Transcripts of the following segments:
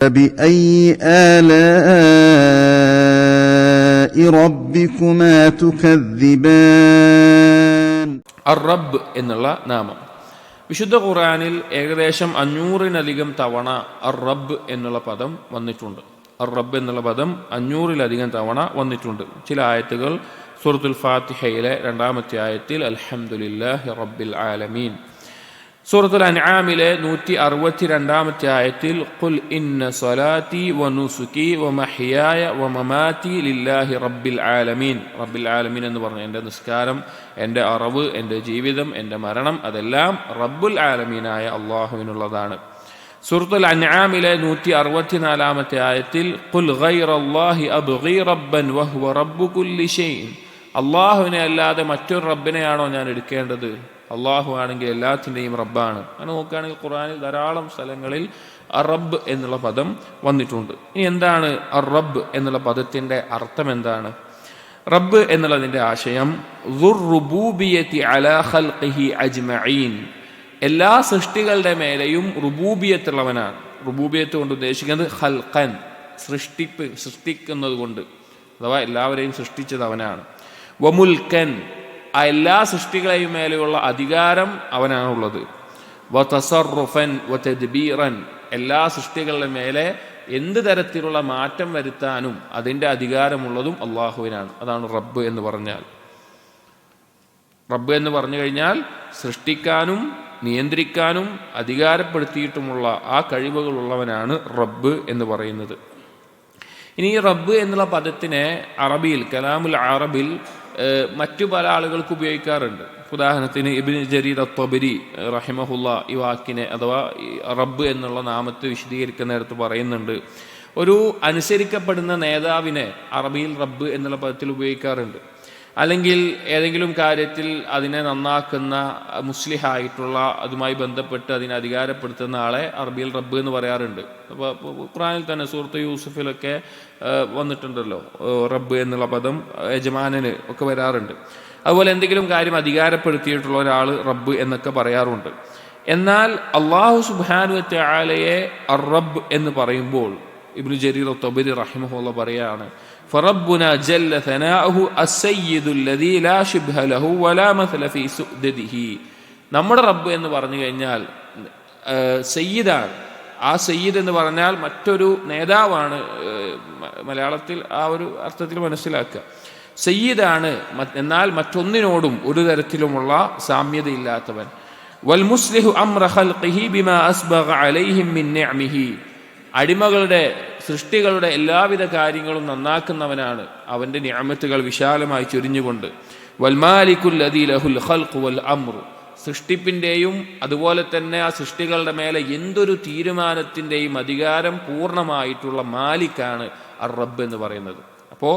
فبأي آلاء ربكما تكذبان. അർ-റബ്ബ് എന്നുള്ള നാമം വിശുദ്ധ ഖുർആനിൽ ഏകദേശം 500-ലധികം തവണ അർ-റബ്ബ് എന്നുള്ള പദം വന്നിട്ടുണ്ട്. അർ-റബ്ബ് എന്നുള്ള പദം 500-ലധികം തവണ വന്നിട്ടുണ്ട്. ചില ആയത്തുകൾ സൂറത്തുൽ ഫാത്തിഹയിലെ 2-ാമത്തെ ആയത്തിൽ അൽഹംദുലില്ലാഹി റബ്ബിൽ ആലമീൻ, സൂറത്തുൽ അൻആമിലെ 162-ാമത്തെ ആയത്തിൽ ഖുൽ ഇന്ന സ്വലാത്തി വനുസുകി വമഹ്യായ വമമാതി ലില്ലാഹി റബ്ബിൽ ആലമീൻ. റബ്ബിൽ ആലമീൻ എന്ന് പറഞ്ഞ എൻ്റെ നിസ്കാരം, എൻ്റെ അറിവ്, എൻ്റെ ജീവിതം, എൻ്റെ മരണം അതെല്ലാം റബ്ബുൽ ആലമീനായ അള്ളാഹുവിനുള്ളതാണ്. സൂറത്തുൽ അൻആമിലെ 164-ാമത്തെ ആയത്തിൽ ഖുൽ ഗൈറല്ലാഹി അബ്ഗി റബ്ബൻ വഹുവ റബ്ബു കുല്ലി ഷൈഇൻ. അള്ളാഹുവിനെ അല്ലാതെ മറ്റൊരു റബ്ബിനെയാണോ ഞാൻ എടുക്കേണ്ടത്? അള്ളാഹു ആണെങ്കിൽ എല്ലാത്തിൻ്റെയും റബ്ബാണ്. അങ്ങനെ നോക്കുകയാണെങ്കിൽ ഖുർആനിൽ ധാരാളം സ്ഥലങ്ങളിൽ അർ-റബ്ബ് എന്നുള്ള പദം വന്നിട്ടുണ്ട്. ഇനി എന്താണ് അർ-റബ്ബ് എന്നുള്ള പദത്തിൻ്റെ അർത്ഥം എന്താണ്? റബ്ബ് എന്നുള്ളതിൻ്റെ ആശയം ദുർ റുബൂബിയത്തി അലാ ഖൽഖിഹി അജ്മഈൻ, എല്ലാ സൃഷ്ടികളുടെ മേലെയും റുബൂബിയത്തുള്ളവനാണ്. റുബൂബിയത്ത് കൊണ്ട് ഉദ്ദേശിക്കുന്നത് ഖൽഖൻ, സൃഷ്ടിക്കുന്നത് കൊണ്ട്, അഥവാ എല്ലാവരെയും സൃഷ്ടിച്ചത് അവനാണ്. വമുൽക്കൻ, ആ എല്ലാ സൃഷ്ടികളെയും മേലെയുള്ള അധികാരം അവനാണുള്ളത്. വതസറുഫൻ വതദ്ബീറൻ, എല്ലാ സൃഷ്ടികളുടെ മേലെ എന്ത് തരത്തിലുള്ള മാറ്റം വരുത്താനും അതിൻ്റെ അധികാരമുള്ളതും അള്ളാഹുവിനാണ്. അതാണ് റബ്ബ് എന്ന് പറഞ്ഞാൽ. റബ്ബ് എന്ന് പറഞ്ഞു കഴിഞ്ഞാൽ സൃഷ്ടിക്കാനും നിയന്ത്രിക്കാനും അധികാരപ്പെടുത്തിയിട്ടുമുള്ള ആ കഴിവുകളുള്ളവനാണ് റബ്ബ് എന്ന് പറയുന്നത്. ഇനി ഈ റബ്ബ് എന്നുള്ള പദത്തിനെ അറബിയിൽ, കലാമുൽ അറബിൽ മറ്റു പല ആളുകൾക്ക് ഉപയോഗിക്കാറുണ്ട്. ഉദാഹരണത്തിന് ഇബ്നു ജരീർ അത്വബരി റഹിമഹുല്ല ഈ വാക്കിനെ അഥവാ റബ്ബ് എന്നുള്ള നാമത്തെ വിശദീകരിക്കുന്ന നേരത്ത് പറയുന്നുണ്ട്, ഒരു അനുസരിക്കപ്പെടുന്ന നേതാവിനെ അറബിയിൽ റബ്ബ് എന്നുള്ള പദത്തിൽ ഉപയോഗിക്കാറുണ്ട്. അല്ലെങ്കിൽ ഏതെങ്കിലും കാര്യത്തിൽ അതിനെ നന്നാക്കുന്ന മുസ്ലിഹായിട്ടുള്ള, അതുമായി ബന്ധപ്പെട്ട് അതിനെ അധികാരപ്പെടുത്തുന്ന ആളെ അറബിയിൽ റബ്ബ് എന്ന് പറയാറുണ്ട്. അപ്പോൾ ഖുർആനിൽ തന്നെ സൂറത്ത് യൂസുഫിലൊക്കെ വന്നിട്ടുണ്ടല്ലോ റബ്ബ് എന്നുള്ള പദം, യജമാനന് ഒക്കെ വരാറുണ്ട്. അതുപോലെ എന്തെങ്കിലും കാര്യം അധികാരപ്പെടുത്തിയിട്ടുള്ള ഒരാൾ റബ്ബ് എന്നൊക്കെ പറയാറുണ്ട്. എന്നാൽ അള്ളാഹു സുബ്ഹാനഹു വ തആലയെ അർ-റബ്ബ് എന്ന് പറയുമ്പോൾ ഇബ്നു ജരീർ അത്വബരി റഹിമഹുല്ലാഹ് പറയാണ്, ഫറബ്ബുനാ ജല്ല സനാഉഹു അസ്സയ്യിദുൽ ലദീ ലാ ശിബ്ഹ ലഹു വലാ മസല ഫീ സുഅ്ദദിഹി. നമ്മുടെ റബ്ബ് എന്ന് പറഞ്ഞു കഴിഞ്ഞാൽ സയ്യിദാണ്. ആ സയ്യിദ് എന്ന് പറഞ്ഞാൽ മറ്റൊരു നേതാവാണ്. മലയാളത്തിൽ ആ ഒരു അർത്ഥത്തിൽ മനസ്സിലാക്കുക. സയ്യിദാണ്, എന്നാൽ മറ്റൊന്നിനോടും ഒരു തരത്തിലുമുള്ള സാമ്യതയില്ലാത്തവൻ. വൽ മുസ്ലിഹു അംറ ഖൽഖിഹി ബിമാ അസ്ബഗ അലൈഹിം മിൻ നിഅമിഹി, അടിമകളുടെ സൃഷ്ടികളുടെ എല്ലാവിധ കാര്യങ്ങളും നന്നാക്കുന്നവനാണ്, അവൻ്റെ നിഅമത്തുകൾ വിശാലമായി ചൊരിഞ്ഞുകൊണ്ട്. വൽ മാലികുൽ ലദീ ലഹുൽ ഖൽഖു വൽ അംറു, സൃഷ്ടിപ്പിൻ്റെയും അതുപോലെ തന്നെ ആ സൃഷ്ടികളുടെ മേലെ എന്തൊരു തീരുമാനത്തിൻ്റെയും അധികാരം പൂർണ്ണമായിട്ടുള്ള മാലിക്കാണ് അർ-റബ്ബ് എന്ന് പറയുന്നത്. അപ്പോൾ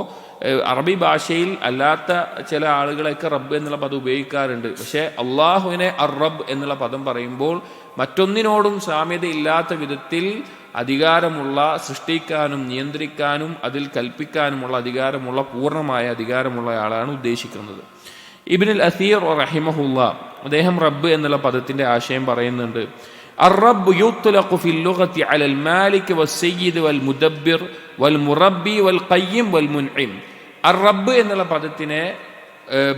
അറബി ഭാഷയിൽ അല്ലാത്ത ചില ആളുകളൊക്കെ റബ്ബ് എന്നുള്ള പദം ഉപയോഗിക്കാറുണ്ട്. പക്ഷേ അള്ളാഹുവിനെ അർ-റബ്ബ് എന്നുള്ള പദം പറയുമ്പോൾ മറ്റൊന്നിനോടും സാമ്യതയില്ലാത്ത വിധത്തിൽ അധികാരമുള്ള, സൃഷ്ടിക്കാനും നിയന്ത്രിക്കാനും അതിൽ കൽപ്പിക്കാനുമുള്ള അധികാരമുള്ള, പൂർണ്ണമായ അധികാരമുള്ള ആളാണ് ഉദ്ദേശിക്കുന്നത്. ഇബ്നുൽ അസീർ റഹിമഹുല്ലാ അദ്ദേഹം റബ്ബ് എന്നുള്ള പദത്തിന്റെ ആശയം പറയുന്നുണ്ട്. അർ-റബ്ബ് യുത്ലഖു ഫിൽ ലുഗതി അലൽ മാലിക് വസ്സയ്യിദ് വൽ മുദബ്ബിർ വൽ മുറബ്ബി വൽ ഖയ്യിം വൽ മുൻഇം. അർ-റബ്ബ് എന്നുള്ള പദത്തിനെ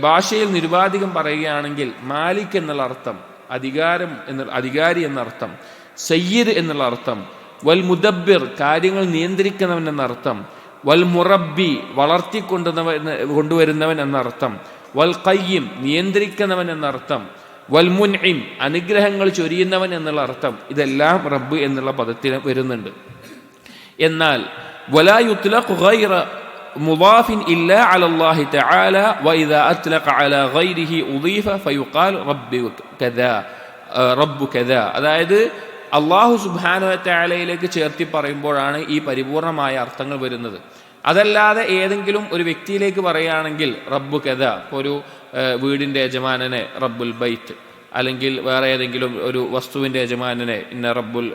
ഭാഷയിൽ നിരുപാധികം പറയുകയാണെങ്കിൽ മാലിക് എന്നുള്ള അർത്ഥം, അധികാരം എന്ന അധികാരി എന്ന അർത്ഥം, സയ്യിദ് എന്നുള്ള അർത്ഥം, വൽ മുദബ്ബിർ കാര്യങ്ങൾ നിയന്ത്രിക്കുന്നവൻ എന്നർത്ഥം, വൽ മുറബ്ബി കൊണ്ടുവരുന്നവൻ എന്നർത്ഥം, വൽ ഖയ്യിം നിയന്ത്രിക്കുന്നവൻ എന്നർത്ഥം, വൽ മുൻഇം അനുഗ്രഹങ്ങൾ ചൊരിയുന്നവൻ എന്നുള്ള അർത്ഥം. ഇതെല്ലാം റബ്ബ് എന്നുള്ള പദത്തിന് വരുന്നുണ്ട്. എന്നാൽ വലാ യുത്ലഖു ഗൈറ മുദാഫിൻ ഇല്ലാ അലല്ലാഹി തആല വഇദാ അത്ലഖ അലാ ഗൈരിഹി ഉദീഫ ഫയുഖാൽ റബ്ബു കദാ. അതായത് അള്ളാഹു സുബ്ഹാനഹു വ തആലയിലേക്ക് ചേർത്തി പറയുമ്പോഴാണ് ഈ പരിപൂർണമായ അർത്ഥങ്ങൾ വരുന്നത്. അതല്ലാതെ ഏതെങ്കിലും ഒരു വ്യക്തിയിലേക്ക് പറയുകയാണെങ്കിൽ റബ്ബു കദാ, ഇപ്പോൾ ഒരു വീടിൻ്റെ യജമാനനെ റബ്ബുൽ ബൈത്ത്, അല്ലെങ്കിൽ വേറെ ഏതെങ്കിലും ഒരു വസ്തുവിൻ്റെ യജമാനനെ ഇന്ന റബ്ബുൽ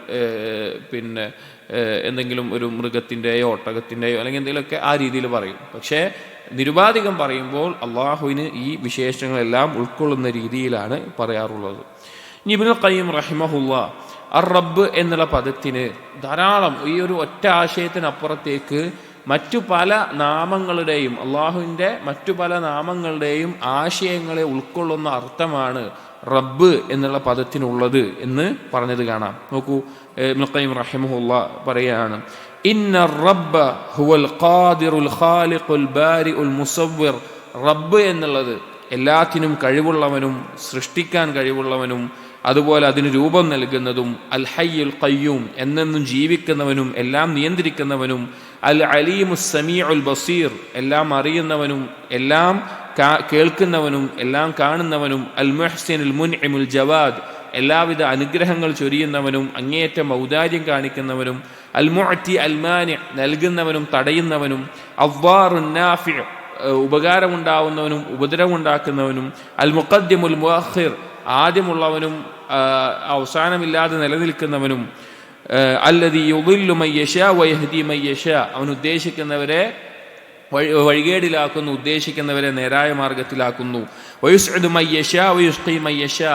എന്തെങ്കിലും ഒരു മൃഗത്തിൻ്റെയോ ഒട്ടകത്തിൻ്റെയോ അല്ലെങ്കിൽ എന്തെങ്കിലുമൊക്കെ ആ രീതിയിൽ പറയും. പക്ഷേ നിരുപാധികം പറയുമ്പോൾ അള്ളാഹുവിന് ഈ വിശേഷങ്ങളെല്ലാം ഉൾക്കൊള്ളുന്ന രീതിയിലാണ് പറയാറുള്ളത്. ഇബ്നുൽ ഖയ്യിം റഹിമഹുല്ലാഹ് റബ്ബ് എന്നുള്ള പദത്തിന് ധാരാളം ഈ ഒരു ഒറ്റ ആശയത്തിനപ്പുറത്തേക്ക് മറ്റു പല നാമങ്ങളുടെയും അള്ളാഹുവിൻ്റെ മറ്റു പല നാമങ്ങളുടെയും ആശയങ്ങളെ ഉൾക്കൊള്ളുന്ന അർത്ഥമാണ് റബ്ബ് എന്നുള്ള പദത്തിനുള്ളത് എന്ന് പറഞ്ഞത് കാണാം. നോക്കൂ, ഇബ്നുൽ ഖയ്യിം റഹിമഹുല്ലാഹ് പറയുകയാണ്, ഇന്ന റബ്ബ ഹുവൽ ഖാദിറുൽ ഖാലിഖുൽ ബാരിഉൽ മുസവ്വിർ. റബ്ബ് എന്നുള്ളത് എല്ലാത്തിനും കഴിവുള്ളവനും സൃഷ്ടിക്കാൻ കഴിവുള്ളവനും അതുപോലെ അതിന് രൂപം നൽകുന്നതും, അൽ ഹയ്യുൽ ഖയ്യൂം എന്നെന്നും ജീവിക്കുന്നവനും എല്ലാം നിയന്ത്രിക്കുന്നവനും, അൽ അലീമുസ് സമീഉൽ ബസീർ എല്ലാം അറിയുന്നവനും എല്ലാം കേൾക്കുന്നവനും എല്ലാം കാണുന്നവനും, അൽ മുഹ്സിനുൽ മുൻഇമുൽ ജവാദ് എല്ലാവിധ അനുഗ്രഹങ്ങൾ ചൊരിയുന്നവനും അങ്ങേയറ്റം ഔദാര്യം കാണിക്കുന്നവനും, അൽ മുഅ്തി അൽ മാനി നൽകുന്നവനും തടയുന്നവനും, അദ്ദാറുൻ നാഫി ഉപകാരമുണ്ടാവുന്നവനും ഉപദ്രവമുണ്ടാക്കുന്നവനും, അൽ മുഖദ്ദിമുൽ മുഅഖിർ ആദ്യമുള്ളവനും അവസാനമില്ലാതെ നിലനിൽക്കുന്നവനും, അല്ലദീ യുദില്ലു മൻ യശാ വയഹ്ദി മൻ യശാ അവൻ ഉദ്ദേശിക്കുന്നവരെ വഴികേടിലാക്കുന്നു ഉദ്ദേശിക്കുന്നവരെ നേരായ മാർഗത്തിലാക്കുന്നു, വയുസ്ഇദു മൻ യശാ വയുസ്ഖി മൻ യശാ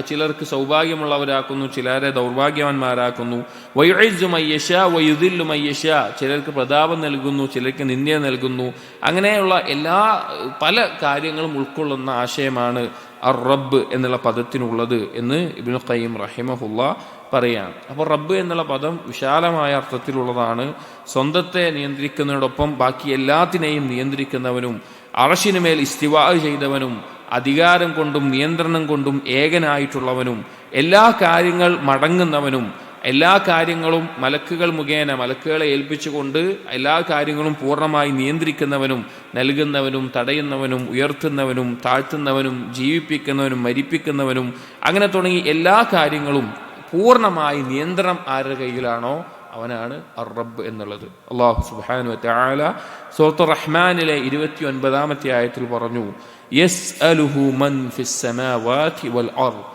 ചിലർക്ക് സൗഭാഗ്യമുള്ളവരാക്കുന്നു ചിലരെ ദൗർഭാഗ്യവാന്മാരാക്കുന്നു, വയുഇസ്സു മൻ യശാ വയുദില്ലു മൻ യശാ ചിലർക്ക് പ്രതാപം നൽകുന്നു ചിലർക്ക് നിന്ദ നൽകുന്നു. അങ്ങനെയുള്ള എല്ലാ പല കാര്യങ്ങളും ഉൾക്കൊള്ളുന്ന ആശയമാണ് റബ്ബ് എന്നുള്ള പദത്തിനുള്ളത് എന്ന് ഇബ്നുൽ ഖയ്യിം റഹിമഹുല്ലാഹ് പറയാം. അപ്പോൾ റബ്ബ് എന്നുള്ള പദം വിശാലമായ അർത്ഥത്തിലുള്ളതാണ്. സ്വന്തത്തെ നിയന്ത്രിക്കുന്നതിനോടൊപ്പം ബാക്കി എല്ലാത്തിനെയും നിയന്ത്രിക്കുന്നവനും അർശിനുമേൽ ഇസ്തിവാ ചെയ്തവനും അധികാരം കൊണ്ടും നിയന്ത്രണം കൊണ്ടും ഏകനായിട്ടുള്ളവനും എല്ലാ കാര്യങ്ങൾ മടങ്ങുന്നവനും എല്ലാ കാര്യങ്ങളും മലക്കുകൾ മുഖേന മലക്കുകളെ ഏൽപ്പിച്ചുകൊണ്ട് എല്ലാ കാര്യങ്ങളും പൂർണ്ണമായി നിയന്ത്രിക്കുന്നവനും നൽകുന്നവനും തടയുന്നവനും ഉയർത്തുന്നവനും താഴ്ത്തുന്നവനും ജീവിപ്പിക്കുന്നവനും മരിപ്പിക്കുന്നവനും അങ്ങനെ തുടങ്ങി എല്ലാ കാര്യങ്ങളും പൂർണ്ണമായി നിയന്ത്രണം ആരുടെ കയ്യിലാണോ അവനാണ് റബ്ബ് എന്നുള്ളത്. അല്ലാഹു സുബ്ഹാനഹു വ തആല സൂറത്തുർ റഹ്മാനിലെ 29-ാമത്തെ ആയത്തിൽ പറഞ്ഞു, യസ്അലുഹു മൻ ഫിസ് സമാവാതി വൽ അർദ്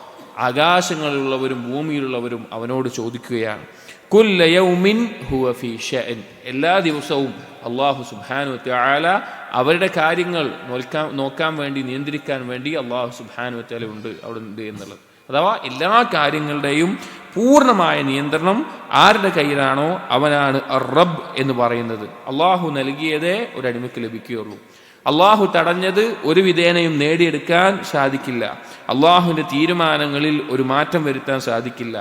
ആകാശങ്ങളിലുള്ളവരും ഭൂമിയിലുള്ളവരും അവനോട് ചോദിക്കുകയാണ്. കുല്ല യൗമിൻ ഹുവ ഫീ ഷഅൻ എല്ലാ ദിവസവും അല്ലാഹു സുബ്ഹാനഹു വ തആല അവരുടെ കാര്യങ്ങൾ നോക്കാൻ വേണ്ടി നിയന്ത്രിക്കാൻ വേണ്ടി അല്ലാഹു സുബ്ഹാനഹു വ തആല അവിടെ ഉണ്ട് എന്നുള്ളത്. അഥവാ എല്ലാ കാര്യങ്ങളുടെയും പൂർണ്ണമായ നിയന്ത്രണം ആരുടെ കയ്യിലാണോ അവനാണ് റബ്ബ് എന്ന് പറയുന്നത്. അള്ളാഹു നൽകിയതേ ഒരു അടിമയ്ക്ക് ലഭിക്കുകയുള്ളൂ. അള്ളാഹു തടഞ്ഞത് ഒരു വിധേനയും നേടിയെടുക്കാൻ സാധിക്കില്ല. അള്ളാഹുവിൻ്റെ തീരുമാനങ്ങളിൽ ഒരു മാറ്റം വരുത്താൻ സാധിക്കില്ല.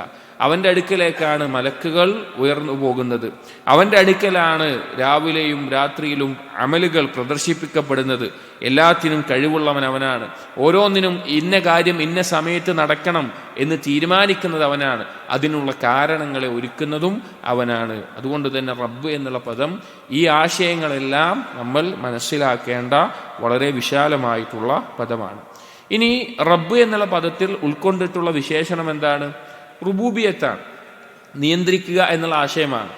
അവൻ്റെ അടുക്കലേക്കാണ് മലക്കുകൾ ഉയർന്നു പോകുന്നത്. അവൻ്റെ അടുക്കലാണ് രാവിലെയും രാത്രിയിലും അമലുകൾ പ്രദർശിപ്പിക്കപ്പെടുന്നത്. എല്ലാത്തിനും കഴിവുള്ളവൻ അവനാണ്. ഓരോന്നിനും ഇന്ന കാര്യം ഇന്ന സമയത്ത് നടക്കണം എന്ന് തീരുമാനിക്കുന്നത് അവനാണ്. അതിനുള്ള കാരണങ്ങളെ ഒരുക്കുന്നതും അവനാണ്. അതുകൊണ്ട് തന്നെ റബ്ബ് എന്നുള്ള പദം ഈ ആശയങ്ങളെല്ലാം നമ്മൾ മനസ്സിലാക്കേണ്ട വളരെ വിശാലമായിട്ടുള്ള പദമാണ്. ഇനി റബ്ബ് എന്നുള്ള പദത്തിൽ ഉൾക്കൊണ്ടിട്ടുള്ള വിശേഷണം എന്താണ്? റുബൂബിയത്താണ്, നിയന്ത്രിക്കുക എന്നുള്ള ആശയമാണ്.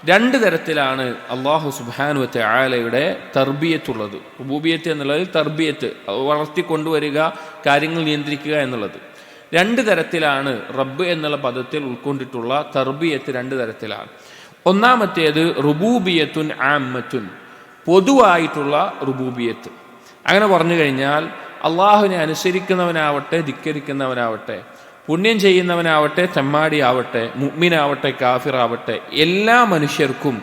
രണ്ട് തരത്തിലാണ് അല്ലാഹു സുബ്ഹാനഹു വ തആലയുടെ തർബിയത്തുള്ളത്. റുബൂബിയത്ത് എന്നുള്ളതിൽ തർബിയത്ത് വളർത്തിക്കൊണ്ടുവരിക, കാര്യങ്ങൾ നിയന്ത്രിക്കുക എന്നുള്ളത്. രണ്ട് തരത്തിലാണ് റബ്ബ് എന്നുള്ള പദത്തിൽ ഉൾക്കൊണ്ടിട്ടുള്ള തർബിയത്ത്. രണ്ട് തരത്തിലാണ്. ഒന്നാമത്തേത് റുബൂബിയത്തുൻ ആമ്മത്തുൻ, പൊതുവായിട്ടുള്ള റുബൂബിയത്ത്. അങ്ങനെ പറഞ്ഞു കഴിഞ്ഞാൽ അള്ളാഹുവിനെ അനുസരിക്കുന്നവനാവട്ടെ ധിക്കരിക്കുന്നവനാവട്ടെ, പുണ്യം ചെയ്യുന്നവനാവട്ടെ തെമ്മാടിയാവട്ടെ, മുഅ്മിനാവട്ടെ കാഫിറാവട്ടെ, എല്ലാ മനുഷ്യർക്കും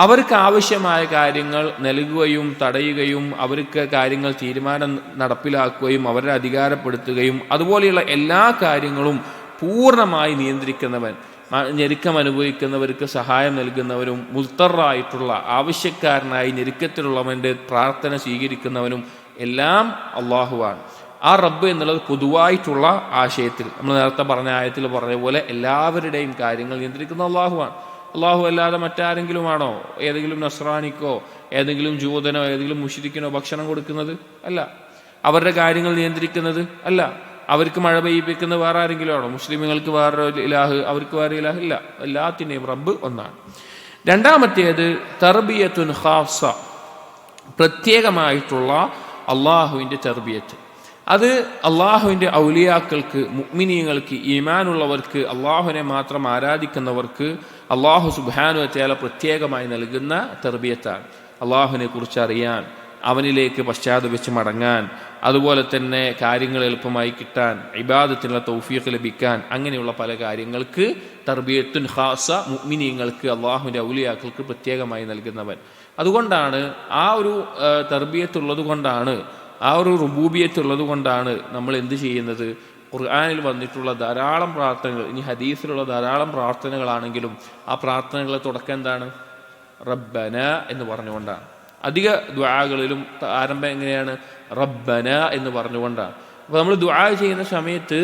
അവർക്ക് ആവശ്യമായ കാര്യങ്ങൾ നൽകുകയും തടയുകയും അവർക്ക് കാര്യങ്ങൾ തീരുമാനം നടപ്പിലാക്കുകയും അവരെ അധികാരപ്പെടുത്തുകയും അതുപോലെയുള്ള എല്ലാ കാര്യങ്ങളും പൂർണ്ണമായി നിയന്ത്രിക്കുന്നവൻ, ഞെരുക്കം അനുഭവിക്കുന്നവർക്ക് സഹായം നൽകുന്നവരും മുൽത്തറായിട്ടുള്ള ആവശ്യക്കാരനായി ഞെരുക്കത്തിലുള്ളവൻ്റെ പ്രാർത്ഥന സ്വീകരിക്കുന്നവനും എല്ലാം അള്ളാഹുവാണ്. ആ റബ്ബ് എന്നുള്ളത് പൊതുവായിട്ടുള്ള ആശയത്തിൽ നമ്മൾ നേരത്തെ പറഞ്ഞ ആയത്തിൽ പറഞ്ഞ പോലെ എല്ലാവരുടെയും കാര്യങ്ങൾ നിയന്ത്രിക്കുന്ന അള്ളാഹുവാണ്. അള്ളാഹു അല്ലാതെ മറ്റാരെങ്കിലുമാണോ ഏതെങ്കിലും നസ്രാനിക്കോ ഏതെങ്കിലും ജൂതനോ ഏതെങ്കിലും മുശ്രിക്കിനോ ഭക്ഷണം കൊടുക്കുന്നത്? അല്ല. അവരുടെ കാര്യങ്ങൾ നിയന്ത്രിക്കുന്നത്? അല്ല. അവർക്ക് മഴ പെയ്യിപ്പിക്കുന്ന വേറെ ആരെങ്കിലും ആണോ? മുസ്ലിമുകൾക്ക് വേറെ ഇലാഹ്, അവർക്ക് വേറെ ഇലാഹ്? ഇല്ല. എല്ലാത്തിൻ്റെയും റബ്ബ് ഒന്നാണ്. രണ്ടാമത്തേത് തർബിയത്തുൻ ഖാസ്സ, പ്രത്യേകമായിട്ടുള്ള അള്ളാഹുവിൻ്റെ തർബിയത്ത്. അത് അള്ളാഹുവിൻ്റെ ഔലിയാക്കൾക്ക്, മുഅ്മിനീങ്ങൾക്ക്, ഈമാനുള്ളവർക്ക്, അള്ളാഹുവിനെ മാത്രം ആരാധിക്കുന്നവർക്ക് അള്ളാഹു സുബ്ഹാനഹു വ തആല പ്രത്യേകമായി നൽകുന്ന തർബിയത്താണ്. അള്ളാഹുവിനെ കുറിച്ച് അറിയാൻ, അവനിലേക്ക് പശ്ചാത്തപിച്ച് മടങ്ങാൻ, അതുപോലെ തന്നെ കാര്യങ്ങൾ എളുപ്പമായി കിട്ടാൻ, ഇബാദത്തിനുള്ള തൗഫീഖ് ലഭിക്കാൻ, അങ്ങനെയുള്ള പല കാര്യങ്ങൾക്ക് തർബിയത്തുൻ ഖാസ മുഅ്മിനീങ്ങൾക്ക്, അള്ളാഹുവിൻ്റെ ഔലിയാക്കൾക്ക് പ്രത്യേകമായി നൽകുന്നവൻ. അതുകൊണ്ടാണ് ആ ഒരു തർബിയത്തുള്ളത് കൊണ്ടാണ്, ആ ഒരു റുബൂബിയത്തുള്ളത് കൊണ്ടാണ് നമ്മൾ എന്ത് ചെയ്യുന്നത്, ഖുർആനിൽ വന്നിട്ടുള്ള ധാരാളം പ്രാർത്ഥനകൾ, ഇനി ഹദീസിലുള്ള ധാരാളം പ്രാർത്ഥനകളാണെങ്കിലും ആ പ്രാർത്ഥനകളുടെ തുടക്കം എന്താണ്? റബ്ബന എന്ന് പറഞ്ഞുകൊണ്ടാണ്. അധിക ദുആകളിലും ആരംഭം എങ്ങനെയാണ്? റബ്ബന എന്ന് പറഞ്ഞുകൊണ്ടാണ്. അപ്പോൾ നമ്മൾ ദുആ ചെയ്യുന്ന സമയത്ത്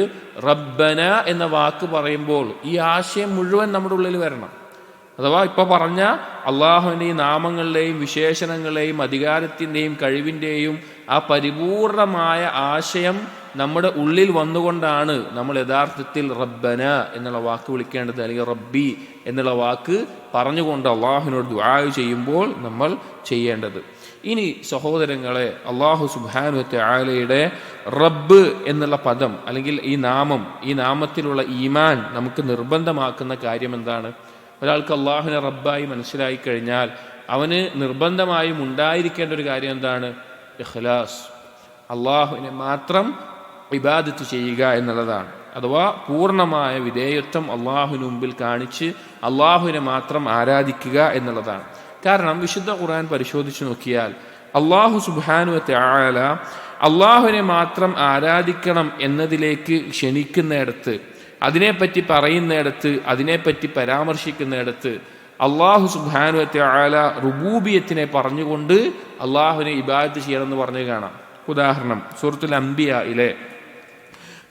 റബ്ബന എന്ന വാക്ക് പറയുമ്പോൾ ഈ ആശയം മുഴുവൻ നമ്മുടെ ഉള്ളിൽ വരണം. അഥവാ ഇപ്പോൾ പറഞ്ഞ അള്ളാഹുവിൻ്റെ ഈ നാമങ്ങളുടെയും വിശേഷണങ്ങളെയും അധികാരത്തിൻ്റെയും കഴിവിൻ്റെയും ആ പരിപൂർണമായ ആശയം നമ്മുടെ ഉള്ളിൽ വന്നുകൊണ്ടാണ് നമ്മൾ യഥാർത്ഥത്തിൽ റബ്ബന എന്നുള്ള വാക്ക് വിളിക്കേണ്ടത്, അല്ലെങ്കിൽ റബ്ബി എന്നുള്ള വാക്ക് പറഞ്ഞുകൊണ്ട് അള്ളാഹുവിനോട് ദുആ ചെയ്യുമ്പോൾ നമ്മൾ ചെയ്യേണ്ടത്. ഇനി സഹോദരങ്ങളെ, അള്ളാഹു സുബ്ഹാനഹു വ തആലയുടെ റബ്ബ് എന്നുള്ള പദം അല്ലെങ്കിൽ ഈ നാമം, ഈ നാമത്തിലുള്ള ഈമാൻ നമുക്ക് നിർബന്ധമാക്കുന്ന കാര്യം എന്താണ്? ഒരാൾക്ക് അള്ളാഹുവിനെ റബ്ബായി മനസ്സിലായി കഴിഞ്ഞാൽ അവന് നിർബന്ധമായും ഉണ്ടായിരിക്കേണ്ട ഒരു കാര്യം എന്താണ്? ഇഖ്ലാസ്, അള്ളാഹുവിനെ മാത്രം ഇബാദത്ത് ചെയ്യുക എന്നുള്ളതാണ്. അഥവാ പൂർണ്ണമായ വിധേയത്വം അള്ളാഹുവിന് മുമ്പിൽ കാണിച്ച് അള്ളാഹുവിനെ മാത്രം ആരാധിക്കുക എന്നുള്ളതാണ്. കാരണം വിശുദ്ധ ഖുർആൻ പരിശോധിച്ച് നോക്കിയാൽ അള്ളാഹു സുബ്ഹാനഹു വ തആല അള്ളാഹുവിനെ മാത്രം ആരാധിക്കണം എന്നതിലേക്ക് ക്ഷണിക്കുന്നിടത്ത്, അതിനെപ്പറ്റി പറയുന്നിടത്ത്, അതിനെപ്പറ്റി പരാമർശിക്കുന്നിടത്ത് അള്ളാഹു സുബ്ഹാനഹു വ തആല റുബൂബിയത്തിനെ പറഞ്ഞുകൊണ്ട് അള്ളാഹുവിനെ ഇബാദത്ത് ചെയ്യണമെന്ന് പറഞ്ഞു കാണാം. ഉദാഹരണം സൂറത്തുൽ അംബിയായിലെ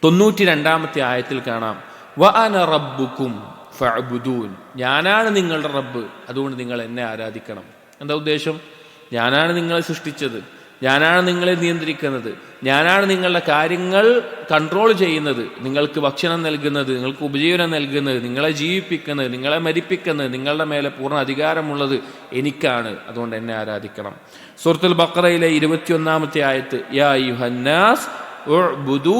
92-ാമത്തെ ആയത്തിൽ കാണാം, വ അന റബ്ബുക്കും ഫഅ്ബുദൂൻ, ഞാനാണ് നിങ്ങളുടെ റബ്ബ്, അതുകൊണ്ട് നിങ്ങൾ എന്നെ ആരാധിക്കണം. എന്താ ഉദ്ദേശം? ഞാനാണ് നിങ്ങളെ സൃഷ്ടിച്ചത്, ഞാനാണ് നിങ്ങളെ നിയന്ത്രിക്കുന്നത്, ഞാനാണ് നിങ്ങളുടെ കാര്യങ്ങൾ കൺട്രോൾ ചെയ്യുന്നത്, നിങ്ങൾക്ക് ഭക്ഷണം നൽകുന്നത്, നിങ്ങൾക്ക് ഉപജീവനം നൽകുന്നത്, നിങ്ങളെ ജീവിപ്പിക്കുന്നത്, നിങ്ങളെ മരിപ്പിക്കുന്നത്, നിങ്ങളുടെ മേലെ പൂർണ്ണ അധികാരമുള്ളത് എനിക്കാണ്, അതുകൊണ്ട് എന്നെ ആരാധിക്കണം. സൂറത്തുൽ ബഖറയിലെ 21-ാമത്തെ ആയത്ത്, യാ അയ്യുഹന്നാസ് ഉഅ്ബുദൂ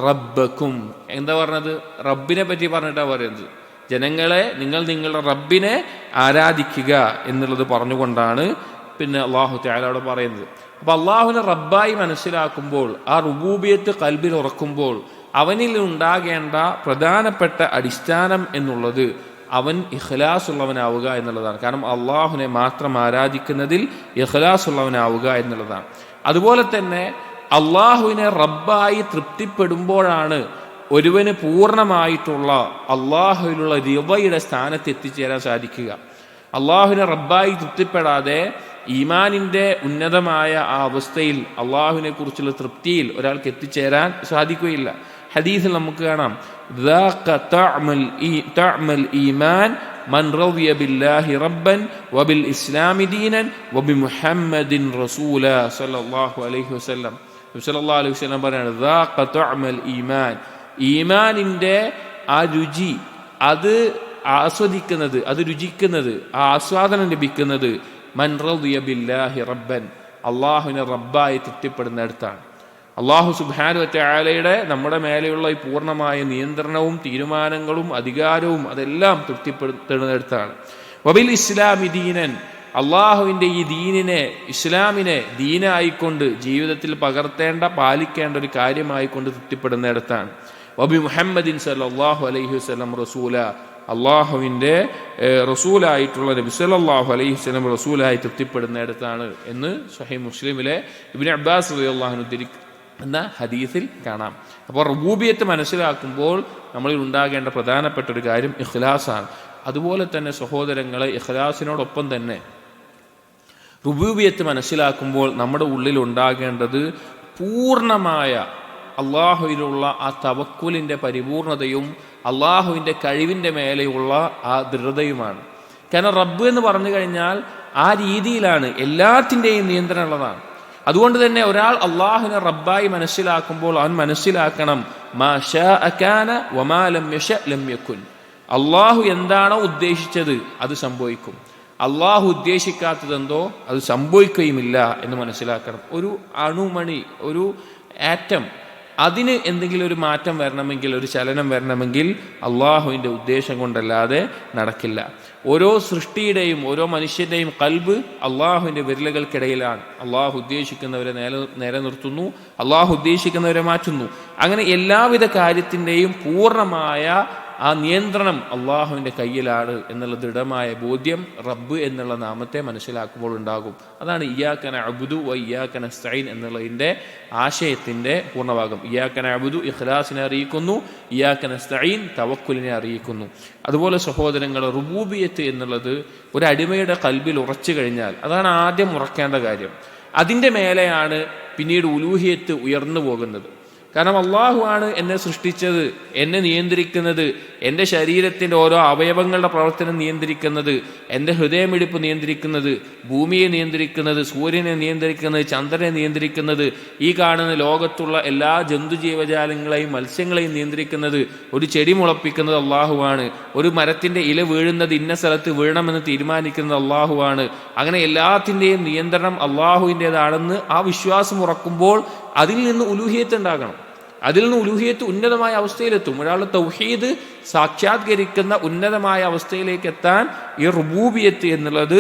റബ്ബക്കും, എന്താ പറഞ്ഞത്? റബ്ബിനെ പറ്റി പറഞ്ഞിട്ടാണ് പറയുന്നത്. ജനങ്ങളെ, നിങ്ങൾ നിങ്ങളുടെ റബ്ബിനെ ആരാധിക്കുക എന്നുള്ളത് പറഞ്ഞുകൊണ്ടാണ് പിന്നെ അള്ളാഹു തആല അവിടെ പറയുന്നത്. അപ്പൊ അള്ളാഹുവിനെ റബ്ബായി മനസ്സിലാക്കുമ്പോൾ, ആ റുബൂബിയത്ത് ഖൽബിൽ ഉറക്കുമ്പോൾ അവനിൽ ഉണ്ടാകേണ്ട പ്രധാനപ്പെട്ട അടിസ്ഥാനം എന്നുള്ളത് അവൻ ഇഖ്ലാസ് ഉള്ളവനാവുക എന്നുള്ളതാണ്. കാരണം അള്ളാഹുവിനെ മാത്രം ആരാധിക്കുന്നതിൽ ഇഖ്ലാസ് ഉള്ളവനാവുക എന്നുള്ളതാണ്. അതുപോലെ തന്നെ അള്ളാഹുവിനെ റബ്ബായി തൃപ്തിപ്പെടുമ്പോഴാണ് ഒരുവന് പൂർണ്ണമായിട്ടുള്ള അള്ളാഹുവിലുള്ള റിളയുടെ സ്ഥാനത്ത് എത്തിച്ചേരാൻ സാധിക്കുക. അള്ളാഹുവിനെ റബ്ബായി തൃപ്തിപ്പെടാതെ ഈമാനിൻ്റെ ഉന്നതമായ ആ അവസ്ഥയിൽ അള്ളാഹുവിനെ കുറിച്ചുള്ള തൃപ്തിയിൽ ഒരാൾക്ക് എത്തിച്ചേരാൻ സാധിക്കുകയില്ല. ഹദീസിൽ നമുക്ക് കാണാം, തഅമൽ ഈമാൻ മൻ റളിയ ബില്ലാഹി റബ്ബൻ വബിൽ ഇസ്ലാമി ദീനൻ വബിമുഹമ്മദിൻ റസൂല സല്ലല്ലാഹു അലൈഹി വസല്ലം. നബി സല്ലല്ലാഹു അലൈഹി വസല്ലം പറയാണ്, ദാഖ തഅമൽ ഈമാൻ, ഈമാനിൻ്റെ ആ രുചി, അത് ആസ്വദിക്കുന്നത്, അത് രുചിക്കുന്നത്, ആ ആസ്വാദനം ലഭിക്കുന്നത് മൻ റളിയ ബില്ലാഹി റബ്ബൻ, അള്ളാഹുവിനെ റബ്ബായി തൃപ്തിപ്പെടുന്നിടത്താണ്. അള്ളാഹു സുബ്ഹാനഹു വ തആലയുടെ നമ്മുടെ മേലെയുള്ള ഈ പൂർണ്ണമായ നിയന്ത്രണവും തീരുമാനങ്ങളും അധികാരവും അതെല്ലാം തൃപ്തിപ്പെടുത്തുന്നിടത്താണ്. വബിൽ ഇസ്ലാമി ദീനൻ, അള്ളാഹുവിൻ്റെ ഈ ദീനിനെ, ഇസ്ലാമിനെ ദീനായിക്കൊണ്ട് ജീവിതത്തിൽ പകർത്തേണ്ട പാലിക്കേണ്ട ഒരു കാര്യമായിക്കൊണ്ട് തൃപ്തിപ്പെടുന്നിടത്താണ്. വബി മുഹമ്മദിൻ സല്ലല്ലാഹു അലൈഹി വസല്ലം റസൂല, അള്ളാഹുവിൻ്റെ റസൂലായിട്ടുള്ള നബി സല്ലല്ലാഹു അലൈഹി വസല്ലം റസൂലായി തൃപ്തിപ്പെടുന്നിടത്താണ് എന്ന് സ്വഹീഹ് മുസ്ലിമിലെ ഇബ്നു അബ്ബാസ് റളിയല്ലാഹു അൻഹു എന്ന ഹദീസിൽ കാണാം. അപ്പോൾ റുബൂബിയത്ത് മനസ്സിലാക്കുമ്പോൾ നമ്മളിൽ ഉണ്ടാകേണ്ട പ്രധാനപ്പെട്ട ഒരു കാര്യം ഇഖ്ലാസാണ്. അതുപോലെ തന്നെ സഹോദരങ്ങളെ, ഇഖ്ലാസിനോടൊപ്പം തന്നെ റുബൂബിയത്ത് മനസ്സിലാക്കുമ്പോൾ നമ്മുടെ ഉള്ളിൽ ഉണ്ടാകേണ്ടത് പൂർണ്ണമായ അള്ളാഹുവിലുള്ള ആ തവക്കുലിൻ്റെ പരിപൂർണതയും അള്ളാഹുവിൻ്റെ കഴിവിൻ്റെ മേലെയുള്ള ആ ദൃഢതയുമാണ്. കാരണം റബ്ബ് എന്ന് പറഞ്ഞു കഴിഞ്ഞാൽ ആ രീതിയിലാണ് എല്ലാത്തിൻ്റെയും നിയന്ത്രണമുള്ളതാണ്. അതുകൊണ്ട് തന്നെ ഒരാൾ അള്ളാഹുവിനെ റബ്ബായി മനസ്സിലാക്കുമ്പോൾ അവൻ മനസ്സിലാക്കണം, മാ ശാഅ കാന വമാ ലം യശ ലം യകുൻ, അള്ളാഹു എന്താണോ ഉദ്ദേശിച്ചത് അത് സംഭവിക്കും, അള്ളാഹു ഉദ്ദേശിക്കാത്തതെന്തോ അത് സംഭവിക്കുകയുമില്ല എന്ന് മനസ്സിലാക്കണം. ഒരു അണുമണി, ഒരു ആറ്റം, അതിന് എന്തെങ്കിലും ഒരു മാറ്റം വരണമെങ്കിൽ, ഒരു ചലനം വരണമെങ്കിൽ അള്ളാഹുവിൻ്റെ ഉദ്ദേശം കൊണ്ടല്ലാതെ നടക്കില്ല. ഓരോ സൃഷ്ടിയുടെയും ഓരോ മനുഷ്യൻ്റെയും ഖൽബ് അള്ളാഹുവിൻ്റെ വിരലുകൾക്കിടയിലാണ്. അള്ളാഹു ഉദ്ദേശിക്കുന്നവരെ നേരെ നിർത്തുന്നു, അള്ളാഹു ഉദ്ദേശിക്കുന്നവരെ മാറ്റുന്നു. അങ്ങനെ എല്ലാവിധ കാര്യത്തിൻ്റെയും പൂർണ്ണമായ ആ നിയന്ത്രണം അള്ളാഹുവിൻ്റെ കയ്യിലാണ് എന്നുള്ള ദൃഢമായ ബോധ്യം റബ്ബ് എന്നുള്ള നാമത്തെ മനസ്സിലാക്കുമ്പോൾ ഉണ്ടാകും. അതാണ് ഇയ്യാക നഅ്ബുദു വ ഇയ്യാക നസ്തഈൻ എന്നുള്ളതിൻ്റെ ആശയത്തിൻ്റെ പൂർണ്ണഭാഗം. ഇയ്യാക നഅ്ബുദു ഇഖ്ലാസിനെ അറിയിക്കുന്നു, ഇയ്യാക നസ്തഈൻ തവക്കുലിനെ അറിയിക്കുന്നു. അതുപോലെ സഹോദരങ്ങൾ, റുബൂബിയത്ത് എന്നുള്ളത് ഒരു അടിമയുടെ ഖൽബിൽ ഉറച്ചു കഴിഞ്ഞാൽ അതാണ് ആദ്യം ഉറക്കേണ്ട കാര്യം. അതിൻ്റെ മേലെയാണ് പിന്നീട് ഉലൂഹിയത്ത് ഉയർന്നു പോകുന്നത്. കാരണം അള്ളാഹു ആണ് എന്നെ സൃഷ്ടിച്ചത്, എന്നെ നിയന്ത്രിക്കുന്നത്, എൻ്റെ ശരീരത്തിൻ്റെ ഓരോ അവയവങ്ങളുടെ പ്രവർത്തനം നിയന്ത്രിക്കുന്നത്, എൻ്റെ ഹൃദയമിടിപ്പ് നിയന്ത്രിക്കുന്നത്, ഭൂമിയെ നിയന്ത്രിക്കുന്നത്, സൂര്യനെ നിയന്ത്രിക്കുന്നത്, ചന്ദ്രനെ നിയന്ത്രിക്കുന്നത്, ഈ കാണുന്ന ലോകത്തുള്ള എല്ലാ ജന്തുജീവജാലങ്ങളെയും മത്സ്യങ്ങളെയും നിയന്ത്രിക്കുന്നത്, ഒരു ചെടി മുളപ്പിക്കുന്നത് അള്ളാഹുവാണ്, ഒരു മരത്തിൻ്റെ ഇല വീഴുന്നത് ഇന്ന സ്ഥലത്ത് വീഴണമെന്ന് തീരുമാനിക്കുന്നത് അള്ളാഹുവാണ്. അങ്ങനെ എല്ലാത്തിൻ്റെയും നിയന്ത്രണം അള്ളാഹുവിൻ്റേതാണെന്ന് ആ വിശ്വാസം ഉറക്കുമ്പോൾ അതിൽ നിന്ന് ഉലൂഹിയത്ത് ഉണ്ടാകണം. അതിൽ നിന്ന് ഉലൂഹിയത്ത് ഉന്നതമായ അവസ്ഥയിലെത്തും. ഒരാൾ തൗഹീദ് സാക്ഷാത്കരിക്കുന്ന ഉന്നതമായ അവസ്ഥയിലേക്ക് എത്താൻ ഈ റുബൂബിയത്ത് എന്നുള്ളത്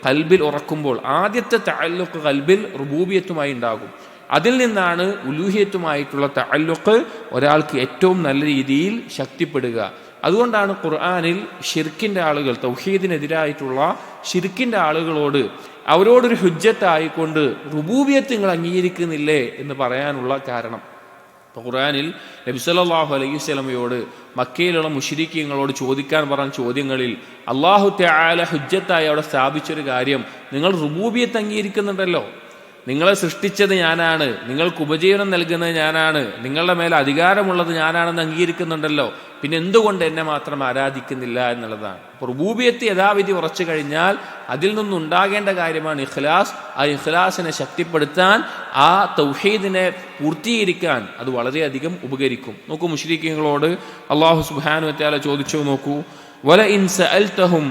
ഖൽബിൽ ഉറക്കുമ്പോൾ ആദ്യത്തെ തഅല്ലുഖ് ഖൽബിൽ റുബൂബിയത്തുമായി ഉണ്ടാകും. അതിൽ നിന്നാണ് ഉലൂഹിയത്തുമായിട്ടുള്ള തഅല്ലുഖ് ഒരാൾക്ക് ഏറ്റവും നല്ല രീതിയിൽ ശക്തിപ്പെടുക. അതുകൊണ്ടാണ് ഖുർആനിൽ ഷിർക്കിൻ്റെ ആളുകൾ, തൗഹീദിനെതിരായിട്ടുള്ള ഷിർക്കിൻ്റെ ആളുകളോട് അവരോടൊരു ഹുജ്ജത്തായിക്കൊണ്ട് റുബൂബിയത്ത് നിങ്ങൾ അംഗീകരിക്കുന്നില്ലേ എന്ന് പറയാനുള്ള കാരണം. അപ്പോൾ ഖുർആനിൽ നബി സല്ലല്ലാഹു അലൈഹി വസല്ലമയോട് മക്കയിലുള്ള മുശ്രിക്കീങ്ങളോട് ചോദിക്കാൻ പറഞ്ഞ ചോദ്യങ്ങളിൽ അല്ലാഹു തആല ഹുജ്ജത്തായി അവിടെ സ്ഥാപിച്ചൊരു കാര്യം, നിങ്ങൾ റുബൂബിയത്ത് അംഗീകരിക്കുന്നുണ്ടല്ലോ, നിങ്ങളെ സൃഷ്ടിച്ചത് ഞാനാണ്, നിങ്ങൾക്ക് ഉപജീവനം നൽകുന്നത് ഞാനാണ്, നിങ്ങളുടെ മേലെ അധികാരമുള്ളത് ഞാനാണെന്ന് അംഗീകരിക്കുന്നുണ്ടല്ലോ, പിന്നെ എന്തുകൊണ്ട് എന്നെ മാത്രം ആരാധിക്കുന്നില്ല എന്നുള്ളതാണ്. അപ്പോൾ റുബൂബിയത്ത് യഥാവിധി ഉറച്ചു കഴിഞ്ഞാൽ അതിൽ നിന്നുണ്ടാകേണ്ട കാര്യമാണ് ഇഖ്ലാസ്. ആ ഇഖ്ലാസിനെ ശക്തിപ്പെടുത്താൻ, ആ തൗഹീദിനെ പൂർത്തീകരിക്കാൻ അത് വളരെയധികം ഉപകരിക്കും. നോക്കൂ, മുശ്രിക്കീങ്ങളോട് അല്ലാഹു സുബ്ഹാനഹു വ തആല ചോദിച്ചു നോക്കൂ, വല ഇൻ സഅൽതഹും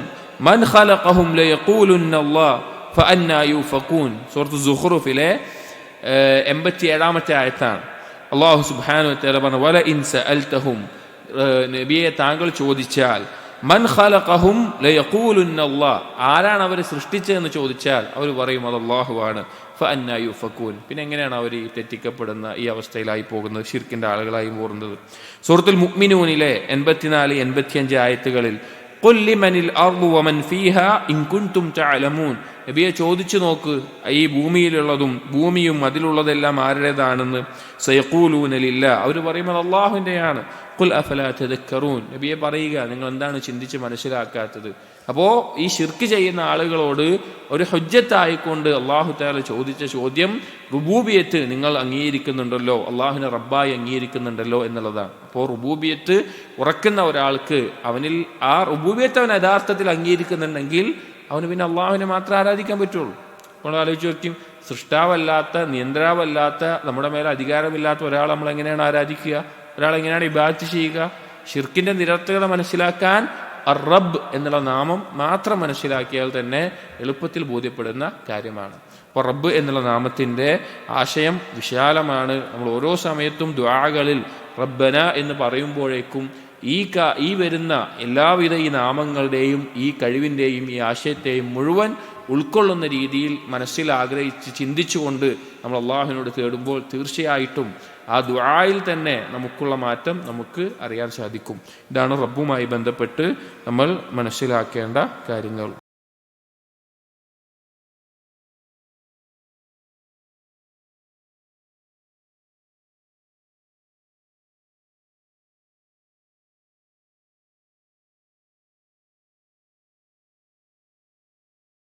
മൻ ഖലഖഹും ലയഖൂലുന്ന അല്ലാഹ് ഫഅന്നാ യുഫഖൂൻ. സൂറത്ത് സുഖ്റൂഫിലെ 87-ാമത്തെ ആയത്താണ്. അല്ലാഹു സുബ്ഹാനഹു വ തആല പറഞ്ഞു, വല ഇൻ സഅൽതഹും, നബിയെ താങ്കൾ ചോദിച്ചാൽ, മൻ ഖലഖഹും ലയഖൂലുന്ന അല്ലാഹ്, ആരാണ് അവരെ സൃഷ്ടിച്ചതെന്ന് ചോദിച്ചാൽ അവർ പറയും അത് അല്ലാഹുവാണ്. ഫഅന്നാ യുഫഖൂൻ, പിന്നെ എങ്ങനെയാണ് അവർ ഈ തെറ്റിക്കപ്പെടുന്ന ഈ അവസ്ഥയിലായി പോകുന്നത്, ശിർക്കിൻ്റെ ആളുകളായി പോകുന്നത്? സൂറത്തുൽ മുഅ്മിനൂനിലെ 84-85 ആയത്തുകളിൽ ഖുൽ ലിമനിൽ അർദു വമൻ ഫീഹാ ഇൻ കുൻതും തഅലമൂൻ, നബിയെ ചോദിച്ചു നോക്ക്, ഈ ഭൂമിയിലുള്ളതും ഭൂമിയും അതിലുള്ളതെല്ലാം ആരുടേതാണെന്ന്. സയഖൂലൂന ലില്ലാഹ്, അവർ പറയുന്നത് അല്ലാഹുവിൻ്റെയാണ്. ഖുൽ അഫലാ തദക്കറൂൻ, നബിയെ പറയുക, നിങ്ങൾ എന്താണ് ചിന്തിച്ച് മനസ്സിലാക്കാത്തത്? അപ്പോൾ ഈ ശിർക്ക് ചെയ്യുന്ന ആളുകളോട് ഒരു ഹുജ്ജത്തായിക്കൊണ്ട് അല്ലാഹു തആല ചോദിച്ച ചോദ്യം റുബൂബിയത്ത് നിങ്ങൾ അംഗീകരിക്കുന്നുണ്ടല്ലോ, അള്ളാഹുവിനെ റബ്ബായി അംഗീകരിക്കുന്നുണ്ടല്ലോ എന്നുള്ളതാണ്. അപ്പോൾ റുബൂബിയത്ത് ഉറക്കുന്ന ഒരാൾക്ക് അവനിൽ ആ റുബൂബിയത്ത് അവൻ യഥാർത്ഥത്തിൽ അംഗീകരിക്കുന്നുണ്ടെങ്കിൽ അവന് പിന്നെ അള്ളാഹുവിനെ മാത്രമേ ആരാധിക്കാൻ പറ്റുള്ളൂ. നമ്മൾ ആലോചിച്ച് നോക്കും, സൃഷ്ടാവല്ലാത്ത, നിയന്ത്രാവല്ലാത്ത, നമ്മുടെ മേലെ അധികാരമില്ലാത്ത ഒരാൾ നമ്മൾ എങ്ങനെയാണ് ആരാധിക്കുക? ഒരാൾ എങ്ങനെയാണ് ഇബാദത്ത് ചെയ്യുക? ഷിർക്കിൻ്റെ നിരർത്ഥകത മനസ്സിലാക്കാൻ റബ്ബ് എന്നുള്ള നാമം മാത്രം മനസ്സിലാക്കിയാൽ തന്നെ എളുപ്പത്തിൽ ബോധ്യപ്പെടുന്ന കാര്യമാണ്. അപ്പോൾ റബ്ബ് എന്നുള്ള നാമത്തിൻ്റെ ആശയം വിശാലമാണ്. നമ്മൾ ഓരോ സമയത്തും ദുആകളിൽ റബ്ബന എന്ന് പറയുമ്പോഴേക്കും ഈ വരുന്ന എല്ലാവിധ ഈ നാമങ്ങളുടെയും ഈ കഴിവിൻ്റെയും ഈ ആശയത്തെയും മുഴുവൻ ഉൾക്കൊള്ളുന്ന രീതിയിൽ മനസ്സിൽ ആഗ്രഹിച്ച് ചിന്തിച്ചുകൊണ്ട് നമ്മൾ അള്ളാഹുവിനോട് തേടുമ്പോൾ തീർച്ചയായിട്ടും ആ ദുആയിൽ തന്നെ നമുക്കുള്ള മാറ്റം നമുക്ക് അറിയാൻ സാധിക്കും. ഇതാണ് റബ്ബുമായി ബന്ധപ്പെട്ട് നമ്മൾ മനസ്സിലാക്കേണ്ട കാര്യങ്ങൾ.